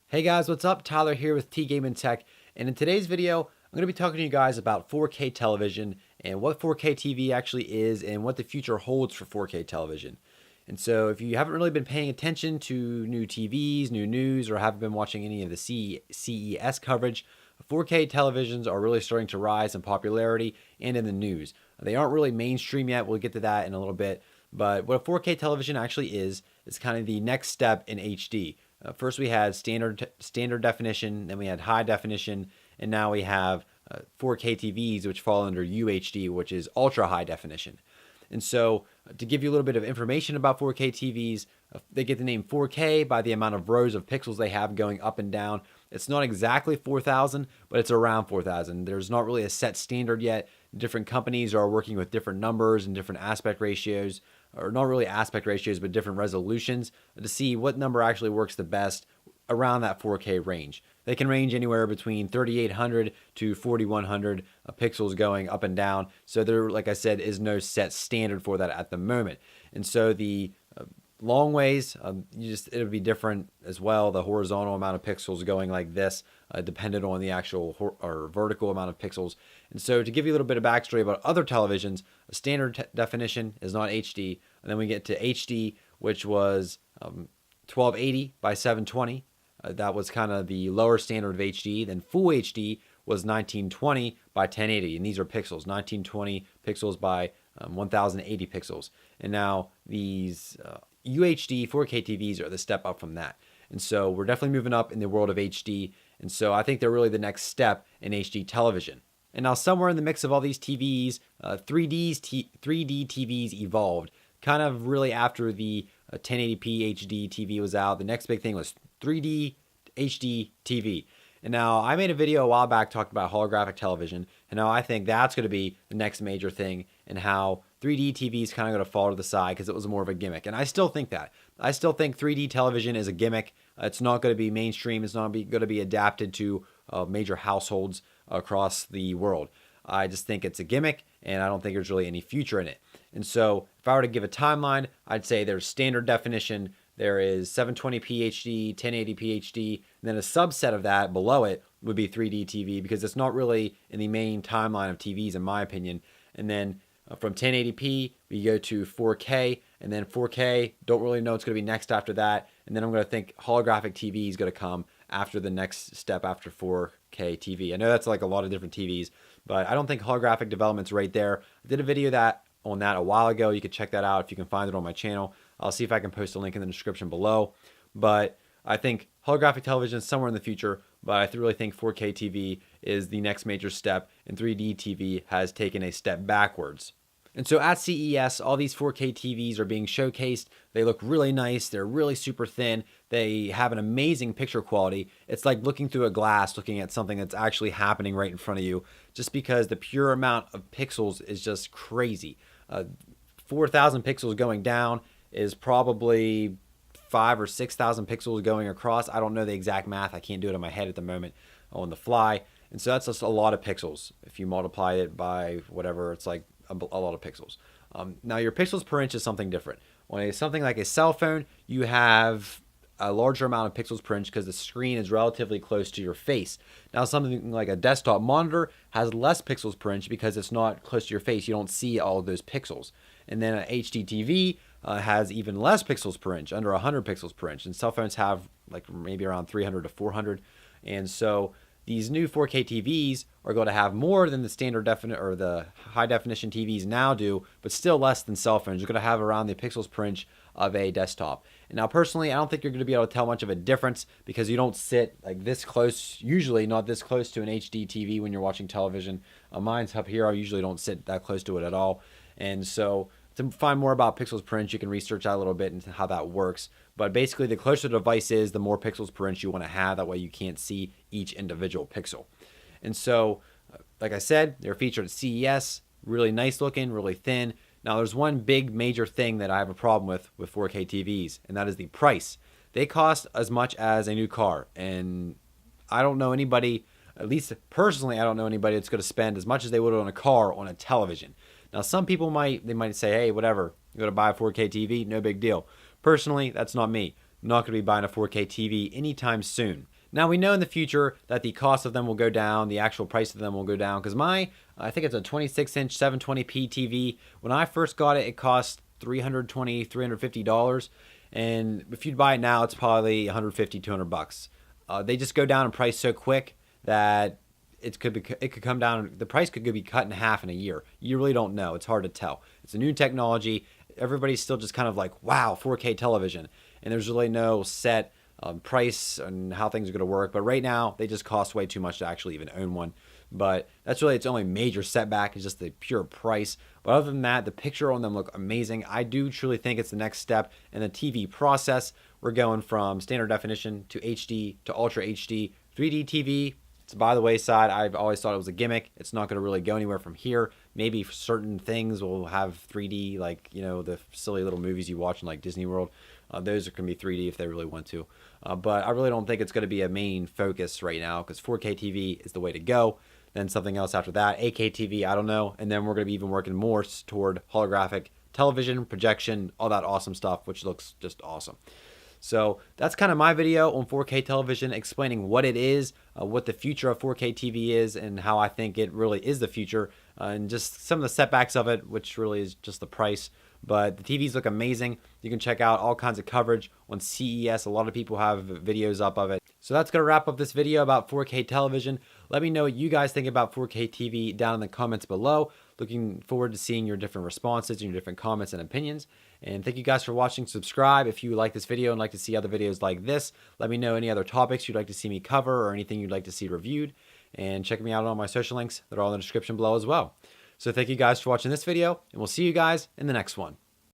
Hey guys, what's up? Tyler here with T Game and Tech, and in today's video, I'm going to be talking to you guys about 4K television and what 4K TV actually is and what the future holds for 4K television. And so, if you haven't really been paying attention to new TVs, new news, or haven't been watching any of the CES coverage, 4K televisions are really starting to rise in popularity and in the news. They aren't really mainstream yet. We'll get to that in a little bit. But what a 4K television actually is kind of the next step in HD. First, we had standard definition, then we had high definition, and now we have 4K TVs, which fall under UHD, which is ultra high definition. And so, to give you a little bit of information about 4K TVs, they get the name 4K by the amount of rows of pixels they have going up and down. It's not exactly 4,000, but it's around 4,000. There's not really a set standard yet. Different companies are working with different numbers and different aspect ratios, or not really aspect ratios, but different resolutions to see what number actually works the best around that 4K range. They can range anywhere between 3,800 to 4,100 pixels going up and down. So there, like I said, is no set standard for that at the moment. And so the long ways, it'll be different as well. The horizontal amount of pixels going like this, depended on the actual or vertical amount of pixels. And so to give you a little bit of backstory about other televisions, a standard definition is not HD, and then we get to HD, which was 1280 by 720. That was kind of the lower standard of HD. Then full HD was 1920 by 1080, and these are pixels, 1920 pixels by 1080 pixels. And now these UHD 4K TVs are the step up from that. And so we're definitely moving up in the world of HD. And so I think they're really the next step in HD television. And now somewhere in the mix of all these TVs, 3D TVs evolved. Kind of really after the 1080p HD TV was out, the next big thing was 3D HD TV. And now I made a video a while back talking about holographic television, and now I think that's going to be the next major thing, and how 3D TV is kind of going to fall to the side because it was more of a gimmick. And I still think that. I still think 3D television is a gimmick. It's not going to be mainstream. It's not going to be adapted to major households across the world. I just think it's a gimmick, and I don't think there's really any future in it. And so if I were to give a timeline, I'd say there's standard definition, there is 720p HD, 1080p HD, and then a subset of that below it would be 3D TV, because it's not really in the main timeline of TVs, in my opinion. And then from 1080p, we go to 4K, and then 4K, don't really know what's going to be next after that. And then I'm going to think holographic TV is going to come after the next step after 4K TV. I know that's like a lot of different TVs, but I don't think holographic development's right there. I did a video on that a while ago. You can check that out if you can find it on my channel. I'll see if I can post a link in the description below. But I think holographic television is somewhere in the future, but I really think 4K TV is the next major step, and 3D TV has taken a step backwards. And so at CES, all these 4K TVs are being showcased. They look really nice. They're really super thin. They have an amazing picture quality. It's like looking through a glass, looking at something that's actually happening right in front of you, just because the pure amount of pixels is just crazy. 4,000 pixels going down is probably 5,000 or 6,000 pixels going across. I don't know the exact math. I can't do it in my head at the moment on the fly. And so that's just a lot of pixels. If you multiply it by whatever, it's like a lot of pixels. Now your pixels per inch is something different. On something like a cell phone, you have a larger amount of pixels per inch because the screen is relatively close to your face. Now something like a desktop monitor has less pixels per inch because it's not close to your face. You don't see all of those pixels. And then an HD TV has even less pixels per inch, under 100 pixels per inch. And cell phones have like maybe around 300 to 400. And so these new 4K TVs are going to have more than the standard or the high definition TVs now do, but still less than cell phones. You're going to have around the pixels per inch of a desktop. And now personally, I don't think you're going to be able to tell much of a difference because you don't sit like this close, usually not this close to an HD TV when you're watching television. Mine's up here. I usually don't sit that close to it at all. And so to find more about pixels per inch, you can research that a little bit into how that works. But basically, the closer the device is, the more pixels per inch you want to have. That way you can't see each individual pixel. And so, like I said, they're featured at CES. Really nice looking, really thin. Now, there's one big major thing that I have a problem with 4K TVs, and that is the price. They cost as much as a new car. And I don't know anybody, at least personally, I don't know anybody that's going to spend as much as they would on a car on a television. Now, some people might say, hey, whatever, you're going to buy a 4K TV, no big deal. Personally, that's not me. I'm not going to be buying a 4K TV anytime soon. Now we know in the future that the cost of them will go down, the actual price of them will go down, because I think it's a 26-inch 720p TV. When I first got it, it cost $320, $350, and if you'd buy it now, it's probably 150, 200 bucks. They just go down in price so quick that it could come down. The price could be cut in half in a year. You really don't know. It's hard to tell. It's a new technology. Everybody's still just kind of like, wow, 4K television, and there's really no set price and how things are going to work. But right now, they just cost way too much to actually even own one. But that's really its only major setback, is just the pure price. But other than that, the picture on them look amazing. I do truly think it's the next step in the TV process. We're going from standard definition to HD to Ultra HD. 3D TV, it's by the wayside. I've always thought it was a gimmick. It's not going to really go anywhere from here. Maybe certain things will have 3D, like, you know, the silly little movies you watch in like Disney World. Those can be 3D if they really want to. But I really don't think it's going to be a main focus right now, because 4K TV is the way to go. Then something else after that, 8K TV, I don't know. And then we're going to be even working more toward holographic television, projection, all that awesome stuff, which looks just awesome. So that's kind of my video on 4K television, explaining what it is, what the future of 4K TV is, and how I think it really is the future, and just some of the setbacks of it, which really is just the price. But the TVs look amazing. You can check out all kinds of coverage on CES. A lot of people have videos up of it. So that's going to wrap up this video about 4K television. Let me know what you guys think about 4K TV down in the comments below. Looking forward to seeing your different responses and your different comments and opinions. And thank you guys for watching. Subscribe if you like this video and like to see other videos like this. Let me know any other topics you'd like to see me cover or anything you'd like to see reviewed. And check me out on my social links that are all in the description below as well. So thank you guys for watching this video, and we'll see you guys in the next one.